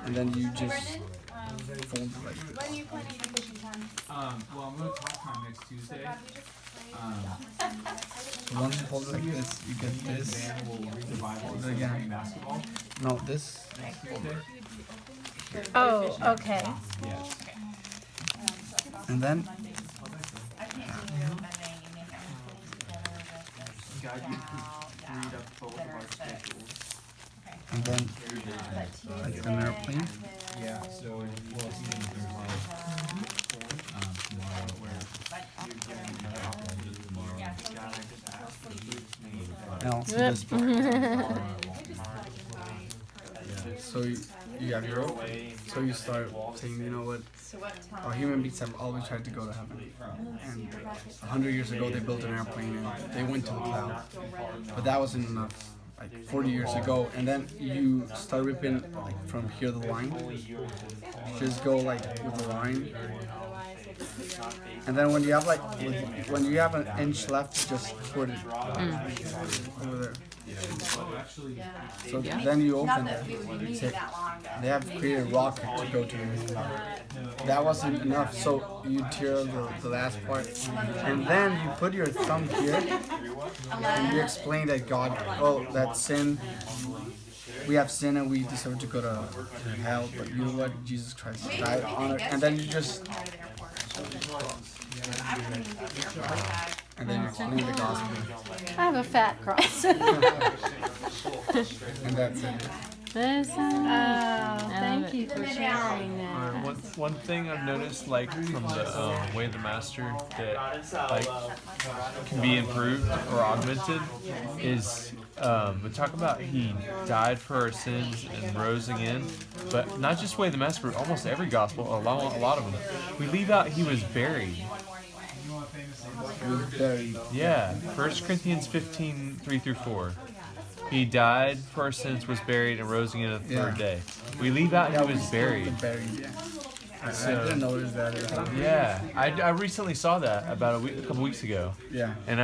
and then you just fold it like this. When are you planning on fishing time? Well, I'm going to talk time next Tuesday. So once you fold it like this, you get this. Then we'll read the Bible Fold it and again. play basketball No, this. next Tuesday. Oh, okay. Yes. And then God, you read up both of our schedules. and then like an airplane. Yeah, so well, it's even Thursday. Tomorrow, where you're getting another opportunity tomorrow. God, I just asked for you to And also this book. So you have your hope. So you start saying, you know what? Human beings have always tried to go to heaven. And 100 years ago, they built an airplane and they went to the cloud. But that wasn't enough. Like 40 years ago, and then you start ripping like from here the line. Just go like with the line. And then when you have like when you have an inch left, just put it over there. So then you open it. Say, they have created a rocket to go to the moon. That wasn't enough, so you tear the last part, and then you put your thumb here, and you explain that God, that sin. We have sin and we deserve to go to hell, but you know what? Jesus Christ died on it, and then you just. And then you explain the gospel. I have a fat cross. And that's it. Thank you for sharing that. One thing I've noticed, like from the Way of the Master, that like can be improved or augmented, is we talk about he died for our sins and rose again, but not just Way of the Master, but almost every gospel, a lot of them, we leave out he was buried. He was buried. Yeah, 1 Corinthians 15:3-4. He died for our sins, was buried, and rose again on the third day. We leave out he was buried. I didn't notice that. Yeah, I recently saw that about a couple weeks ago. Yeah. And